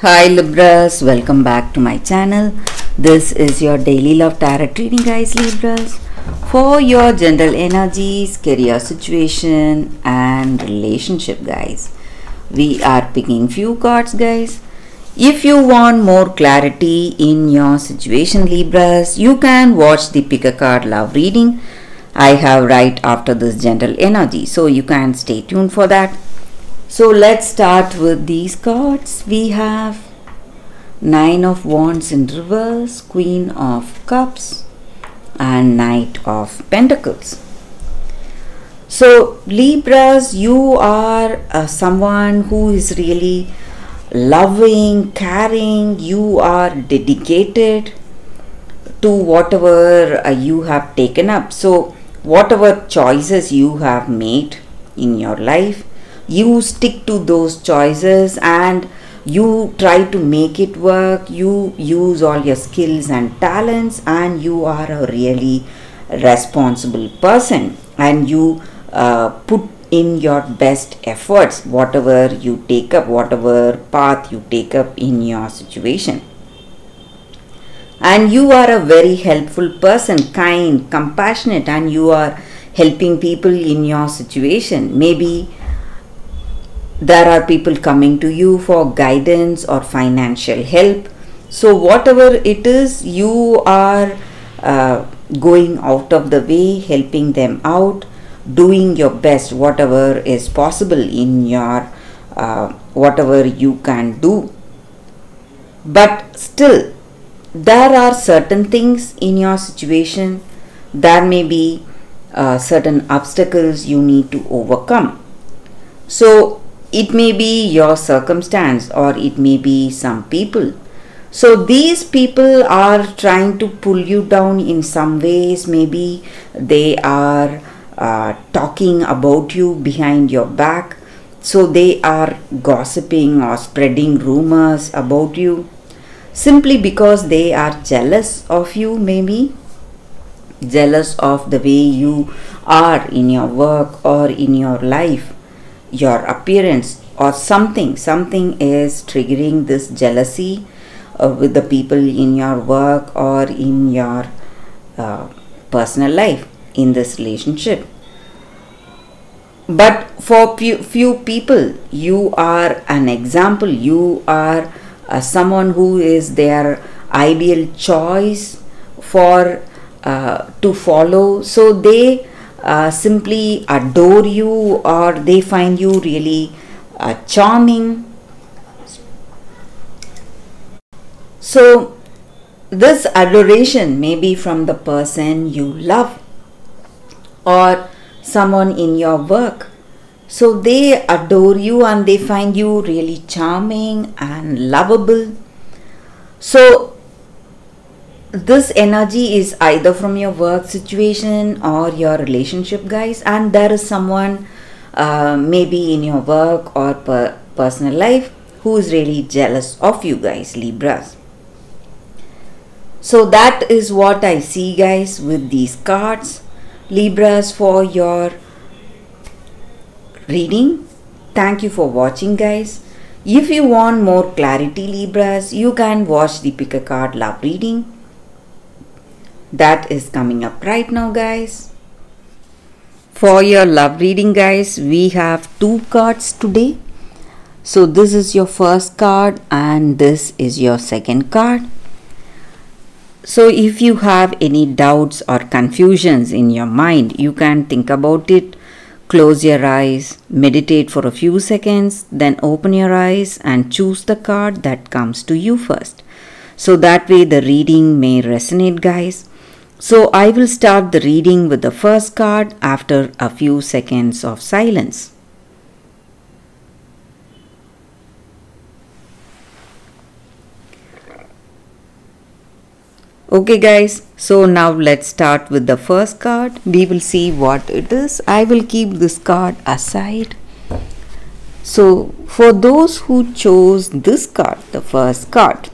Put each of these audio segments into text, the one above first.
Hi Libras, welcome back to my channel. This is your daily love tarot reading, guys. Libras, for your general energies, career situation and relationship, guys. We are picking few cards, guys. If you want more clarity in your situation, Libras, you can watch the pick a card love reading I have right after this general energy, so you can stay tuned for that. So let's start with these cards. We have Nine of Wands in reverse, Queen of Cups and Knight of Pentacles. So Libras, you are someone who is really loving, caring. You are dedicated to whatever you have taken up. So whatever choices you have made in your life, you stick to those choices and you try to make it work. You use all your skills and talents, and you are a really responsible person, and you put in your best efforts whatever you take up, whatever path you take up in your situation. And you are a very helpful person, kind, compassionate, and you are helping people in your situation. Maybe there are people coming to you for guidance or financial help. So whatever it is, you are going out of the way, helping them out, doing your best, whatever is possible in your whatever you can do. But still, there are certain things in your situation. There may be certain obstacles you need to overcome. So it may be your circumstance, or it may be some people. So these people are trying to pull you down in some ways. Maybe they are talking about you behind your back. So they are gossiping or spreading rumors about you simply because they are jealous of you, maybe jealous of the way you are in your work or in your life, your appearance or something is triggering this jealousy with the people in your work or in your personal life, in this relationship. But for few people, you are an example. You are someone who is their ideal choice for to follow. So they simply adore you, or they find you really charming. So this adoration may be from the person you love or someone in your work. So they adore you and they find you really charming and lovable. So this energy is either from your work situation or your relationship, guys, and there is someone maybe in your work or personal life who is really jealous of you, guys, Libras. So that is what I see, guys, with these cards, Libras, for your reading. Thank you for watching, guys. If you want more clarity, Libras, you can watch the pick a card love reading that is coming up right now, guys. For your love reading, guys, we have two cards today. So this is your first card and this is your second card. So if you have any doubts or confusions in your mind, you can think about it. Close your eyes, meditate for a few seconds, then open your eyes and choose the card that comes to you first. So that way the reading may resonate, guys. So I will start the reading with the first card after a few seconds of silence. Okay, guys, so now let's start with the first card. We will see what it is. I will keep this card aside. So for those who chose this card, the first card,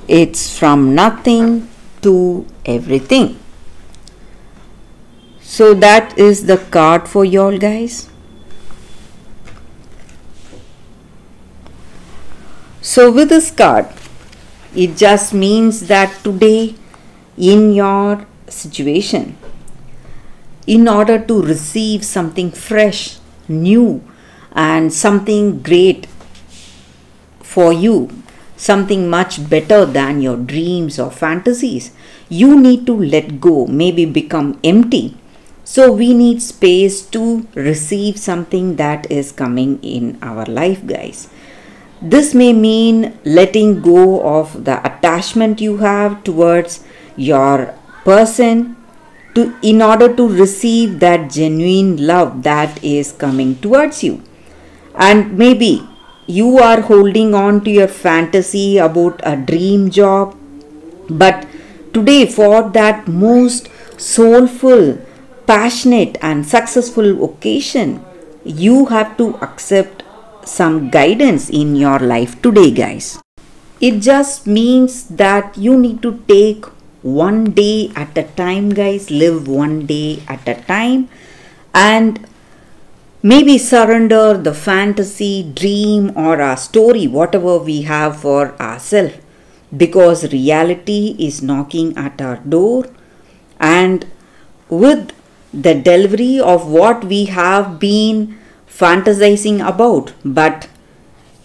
it's from nothing to everything. So that is the card for y'all, guys. So with this card, it just means that today in your situation, in order to receive something fresh, new, and something great for you, something much better than your dreams or fantasies, you need to let go, maybe become empty. So we need space to receive something that is coming in our life, guys. This may mean letting go of the attachment you have towards your person in order to receive that genuine love that is coming towards you. And maybe you are holding on to your fantasy about a dream job, but today, for that most soulful, passionate, and successful occasion, you have to accept some guidance in your life today, guys. It just means that you need to take one day at a time, guys. Live one day at a time and maybe surrender the fantasy, dream, or a story, whatever we have for ourselves, because reality is knocking at our door, and with the delivery of what we have been fantasizing about, but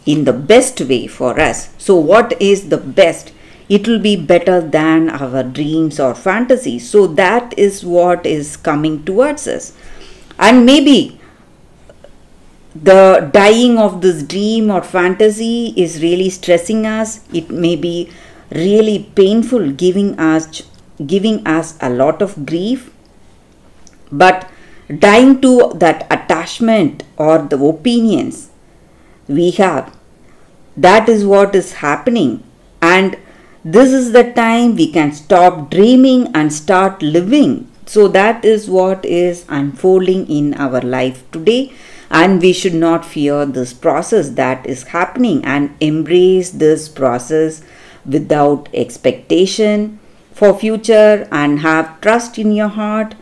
in the best way for us. So what is the best? It will be better than our dreams or fantasies. So that is what is coming towards us. And maybe the dying of this dream or fantasy is really stressing us. It may be really painful, giving us a lot of grief. But dying to that attachment or the opinions we have, that is what is happening. And this is the time we can stop dreaming and start living. So that is what is unfolding in our life today. And we should not fear this process that is happening and embrace this process without expectation for future, and have trust in your heart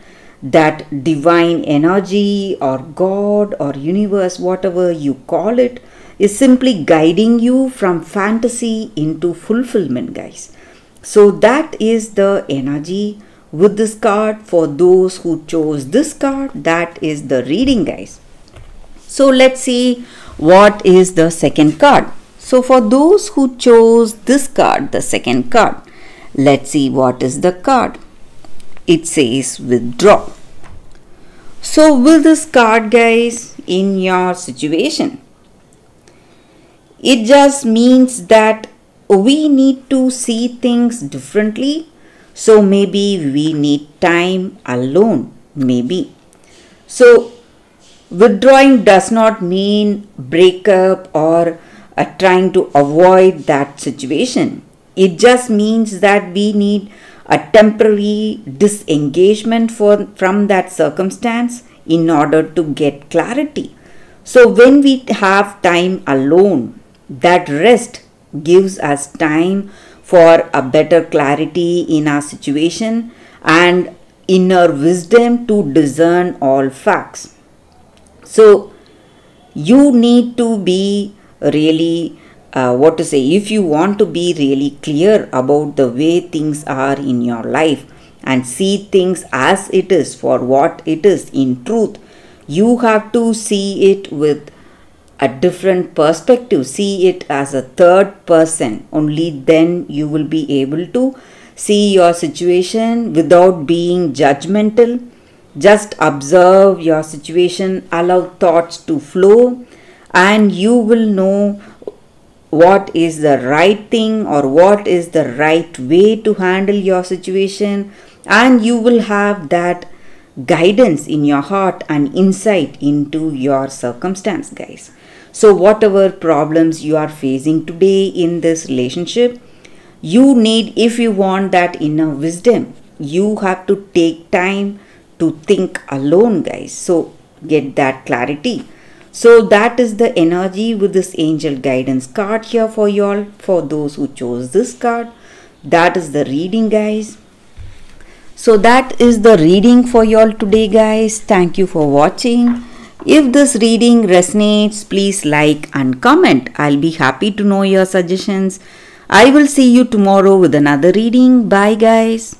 that divine energy or God or universe, whatever you call it, is simply guiding you from fantasy into fulfillment, guys. So that is the energy with this card for those who chose this card. That is the reading, guys. So let's see what is the second card. So for those who chose this card, the second card, let's see what is the card. It says withdraw. So with this card, guys, in your situation, it just means that we need to see things differently. So maybe we need time alone, maybe. So withdrawing does not mean breakup or trying to avoid that situation. It just means that we need a temporary disengagement from that circumstance in order to get clarity. So when we have time alone, that rest gives us time for a better clarity in our situation and inner wisdom to discern all facts. So you need to be really if you want to be really clear about the way things are in your life and see things as it is for what it is in truth, you have to see it with a different perspective. See it as a third person. Only then you will be able to see your situation without being judgmental. Just observe your situation, allow thoughts to flow, and you will know what is the right thing or what is the right way to handle your situation, and you will have that guidance in your heart and insight into your circumstance, guys. So whatever problems you are facing today in this relationship, you need, if you want that inner wisdom, you have to take time to think alone, guys. So get that clarity. So that is the energy with this angel guidance card here for you all, for those who chose this card. That is the reading, guys. So that is the reading for you all today, guys. Thank you for watching. If this reading resonates, please like and comment. I'll be happy to know your suggestions. I will see you tomorrow with another reading. Bye, guys.